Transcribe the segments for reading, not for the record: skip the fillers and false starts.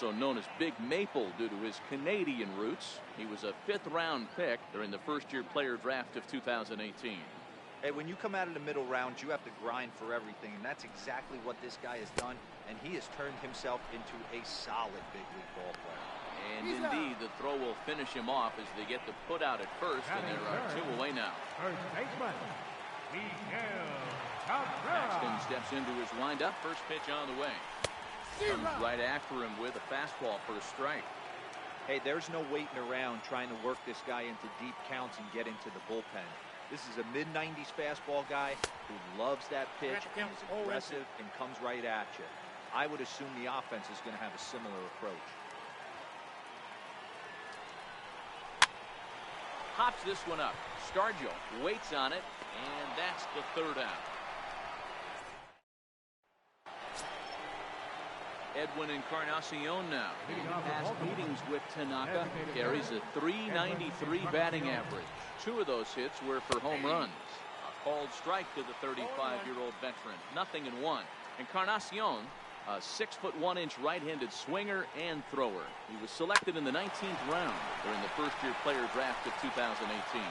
also known as Big Maple due to his Canadian roots. He was a 5th-round pick during the first-year player draft of 2018. Hey, when you come out of the middle rounds, you have to grind for everything, and that's exactly what this guy has done, and he has turned himself into a solid big league ball player. And indeed, the throw will finish him off as they get the put out at first, and there are 2 away now. Paxton steps into his windup. First pitch on the way. Comes right after him with a fastball for a strike. Hey, there's no waiting around trying to work this guy into deep counts and get into the bullpen. This is a mid-90s fastball guy who loves that pitch and is aggressive and comes right at you. I would assume the offense is going to have a similar approach. Hops this one up. Scargio waits on it, and that's the 3rd out. Edwin Encarnacion now. Past meetings with Tanaka carries a .393 batting average. 2 of those hits were for home runs. A called strike to the 35-year-old veteran. 0-1. Encarnacion, a 6'1" right-handed swinger and thrower. He was selected in the 19th round during the first-year player draft of 2018.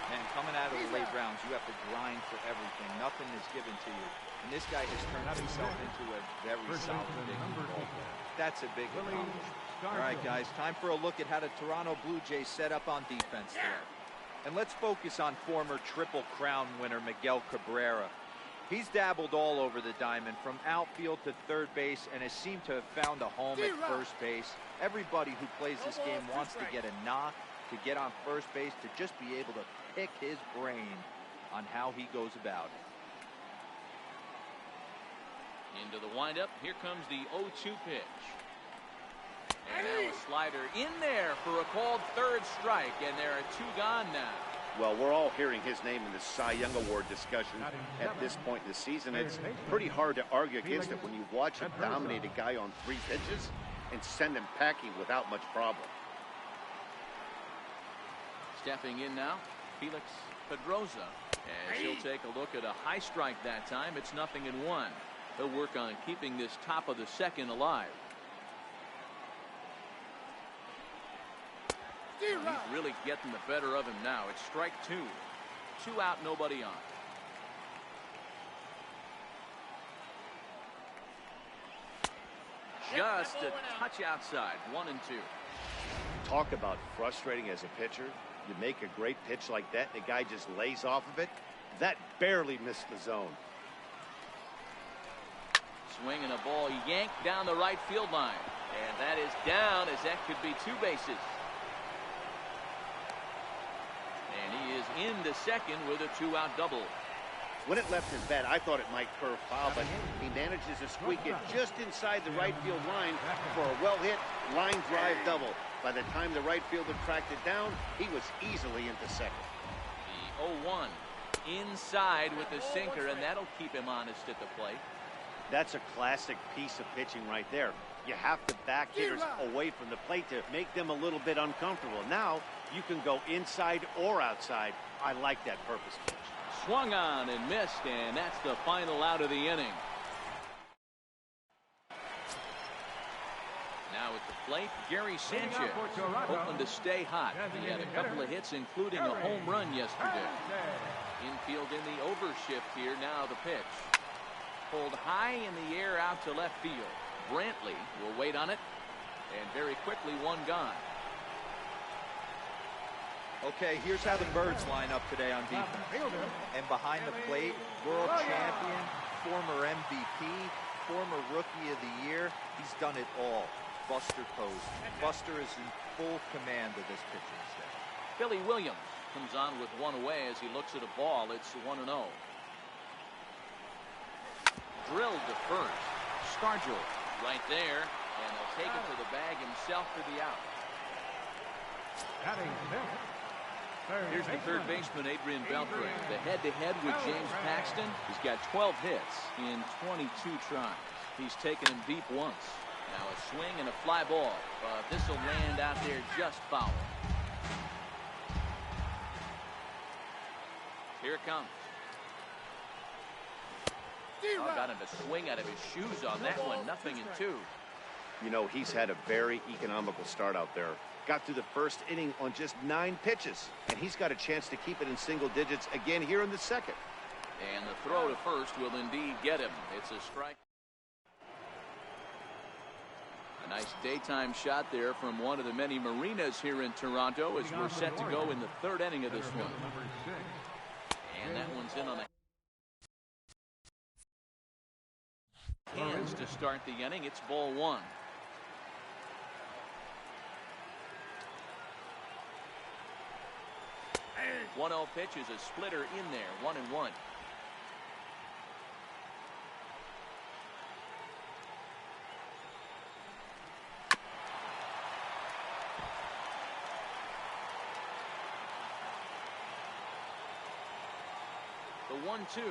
Man, coming out of the late rounds, you have to grind for everything. Nothing is given to you. And this guy has turned himself into a very solid big league ball player. That's a big accomplishment. All right, guys, time for a look at how the Toronto Blue Jays set up on defense today. And let's focus on former Triple Crown winner Miguel Cabrera. He's dabbled all over the diamond, from outfield to third base, and has seemed to have found a home at first base. Everybody who plays this game wants to get a knock, to get on first base, to just be able to pick his brain on how he goes about it. Into the windup. Here comes the 0-2 pitch. And now a slider in there for a called 3rd strike, and there are 2 gone now. Well, we're all hearing his name in the Cy Young Award discussion at this point in the season. It's pretty hard to argue against it when you watch him dominate a guy on 3 pitches and send him packing without much problem. Stepping in now, Felix Pedroza, as he'll take a look at a high strike that time. It's 0-1. He'll work on keeping this top of the 2nd alive. He's really getting the better of him now. It's strike 2. 2 out, nobody on. Just a touch outside. 1-2. Talk about frustrating as a pitcher. You make a great pitch like that, and the guy just lays off of it. That barely missed the zone. Swinging a ball yanked down the right field line. And that is down, as that could be 2 bases. And he is into second with a 2-out double. When it left his bat, I thought it might curve foul, but he manages to squeak it just inside the right field line for a well-hit line drive double. By the time the right fielder tracked it down, he was easily into second. The 0-1 inside with the sinker, and that'll keep him honest at the plate. That's a classic piece of pitching right there. You have to back hitters away from the plate to make them a little bit uncomfortable. Now you can go inside or outside. I like that purpose pitch. Swung on and missed, and that's the final out of the inning. Now at the plate, Gary Sanchez, hoping to stay hot. He had a couple of hits, including a home run yesterday. Infield in the overshift here. Now the pitch. Pulled high in the air out to left field. Brantley will wait on it, and very quickly 1 gone. Okay, here's how the Birds line up today on defense. And behind the plate, world champion, former MVP, former Rookie of the Year. He's done it all. Buster Posey. Buster is in full command of this pitching staff. Billy Williams comes on with 1 away as he looks at a ball. It's 1-0. Drilled to first. Scargio right there, and he'll take it to the bag himself for the out. Here's the third baseman, Adrian Beltre. The head-to-head with James Paxton. He's got 12 hits in 22 tries. He's taken him deep once. Now a swing and a fly ball. This will land out there just foul. Here it comes. Oh, got him to swing out of his shoes on that one. 0-2. You know, he's had a very economical start out there. Got through the first inning on just 9 pitches, and he's got a chance to keep it in single digits again here in the second. And the throw to first will indeed get him. It's a strike. A nice daytime shot there from one of the many marinas here in Toronto as we're set to go in the 3rd inning of this one. And that one's in on the hands to start the inning. It's ball 1. One 1-0 pitch is a splitter in there. 1-1. The 1-2.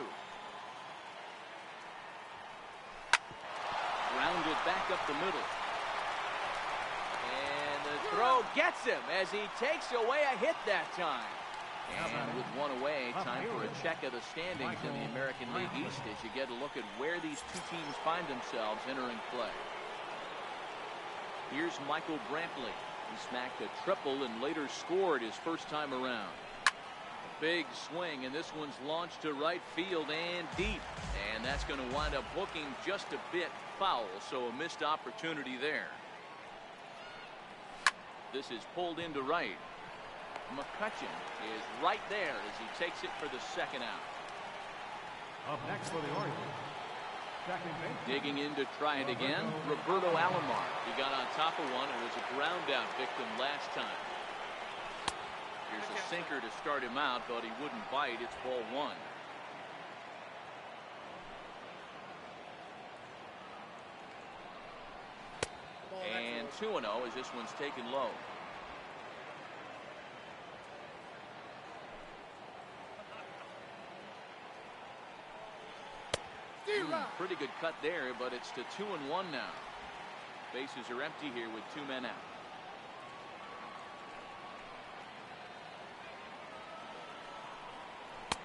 Grounded back up the middle. And the throw gets him as he takes away a hit that time. And with one away, time for a check of the standings in the American League East as you get a look at where these two teams find themselves entering play. Here's Michael Brantley. He smacked a triple and later scored his first time around. Big swing, and this one's launched to right field and deep. And that's going to wind up hooking just a bit foul, so a missed opportunity there. This is pulled into right. McCutcheon is right there as he takes it for the second out. Up next for the Orioles. Digging in to try it again, Roberto Alomar. He got on top of one and was a ground out victim last time. Here's a sinker to start him out, but he wouldn't bite. It's ball 1. And 2-0 as this one's taken low. Pretty good cut there, but it's to 2-1 now. Bases are empty here with 2 men out.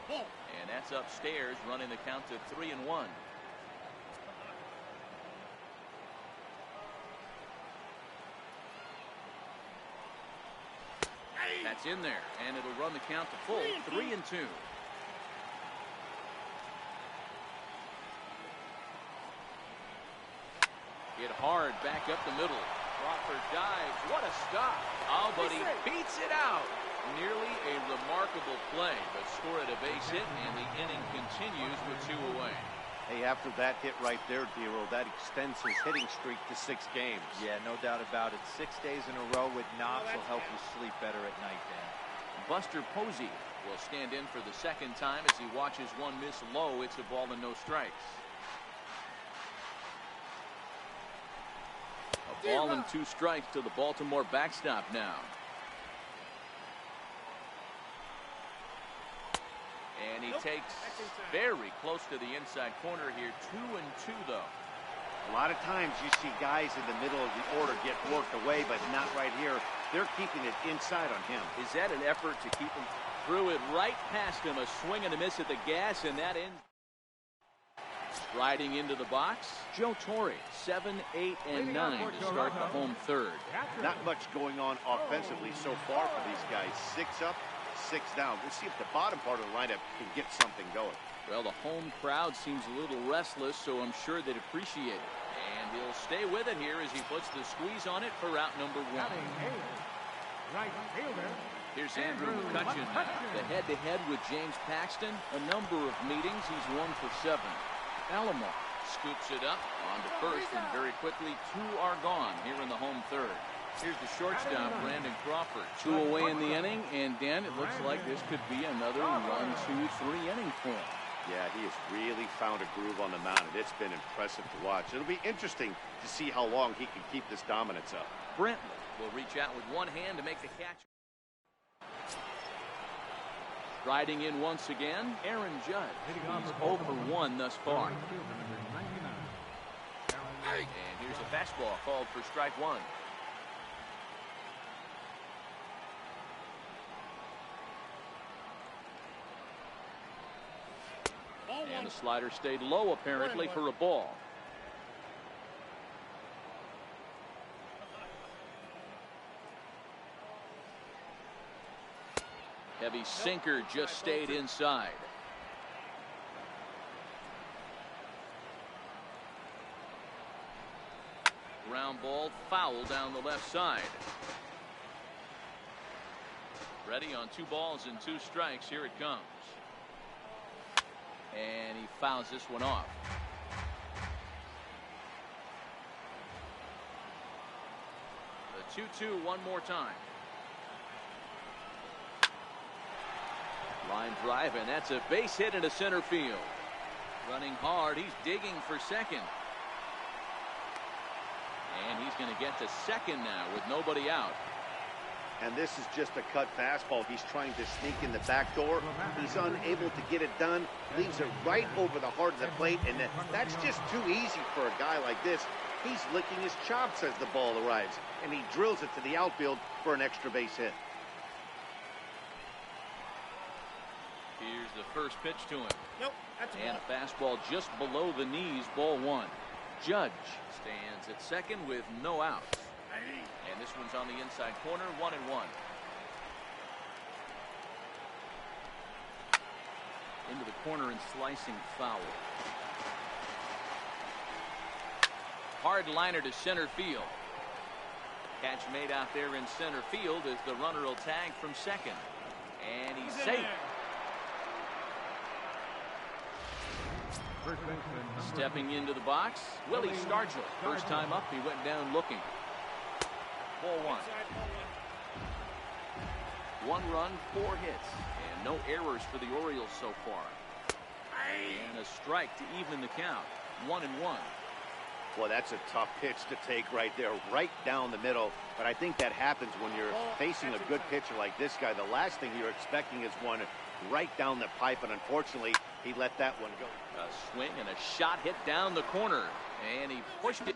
And that's upstairs, running the count to 3-1. That's in there, and it'll run the count to full 3-2. Hit hard back up the middle. Crawford dives. What a stop. Oh, but he beats it out. Nearly a remarkable play, but score at a base hit, and the inning continues with 2 away. Hey, after that hit right there, Dero, that extends his hitting streak to 6 games. Yeah, no doubt about it. 6 days in a row with knocks will help you sleep better at night, Dan. Buster Posey will stand in for the second time as he watches one miss low. It's a ball and no strikes. A ball and 2 strikes to the Baltimore backstop now. And he takes very close to the inside corner here. 2-2 though. A lot of times you see guys in the middle of the order get worked away, but not right here. They're keeping it inside on him. Is that an effort to keep him? Threw it right past him. A swing and a miss at the gas, and that ends. Riding into the box, Joe Torre, 7, 8, and 9 to start the home 3rd. Not much going on offensively so far for these guys. 6 up, 6 down. We'll see if the bottom part of the lineup can get something going. Well, the home crowd seems a little restless, so I'm sure they'd appreciate it. And he'll stay with it here as he puts the squeeze on it for out number 1. Right fielder. Here's Andrew McCutcheon now. The head-to-head with James Paxton. A number of meetings. He's 1 for 7. Alomar scoops it up onto first, and very quickly 2 are gone here in the home 3rd. Here's the shortstop, Brandon Crawford. 2 away in the inning, and Dan, it looks like this could be another 1, 2, 3 inning for him. Yeah, he has really found a groove on the mound, and it's been impressive to watch. It'll be interesting to see how long he can keep this dominance up. Brantley will reach out with one hand to make the catch. Riding in once again, Aaron Judd. He's 0 for 1 thus far. And here's a fastball called for strike 1. And the slider stayed low apparently for a ball. Heavy sinker just stayed inside. Ground ball foul down the left side. Ready on 2 balls and 2 strikes. Here it comes. And he fouls this one off. The 2-2 one more time. Line drive, and that's a base hit into center field. Running hard, he's digging for second. And he's going to get to second now with nobody out. And this is just a cut fastball. He's trying to sneak in the back door. He's unable to get it done. Leaves it right over the heart of the plate. And that's just too easy for a guy like this. He's licking his chops as the ball arrives. And he drills it to the outfield for an extra base hit. Here's the first pitch to him. Nope, that's and a fastball just below the knees, ball 1. Judge stands at second with no outs. And this one's on the inside corner, 1-1. Into the corner and slicing foul. Hard liner to center field. Catch made out there in center field as the runner will tag from second. And he's safe. Stepping into the box, Willie Stargell. First time up, he went down looking. Ball 1. 1 run, 4 hits, and no errors for the Orioles so far. And a strike to even the count. 1-1. Well, that's a tough pitch to take right there, right down the middle. But I think that happens when you're facing a good pitcher like this guy. The last thing you're expecting is one right down the pipe, and unfortunately, he let that one go. A swing and a shot hit down the corner, and he pushed it.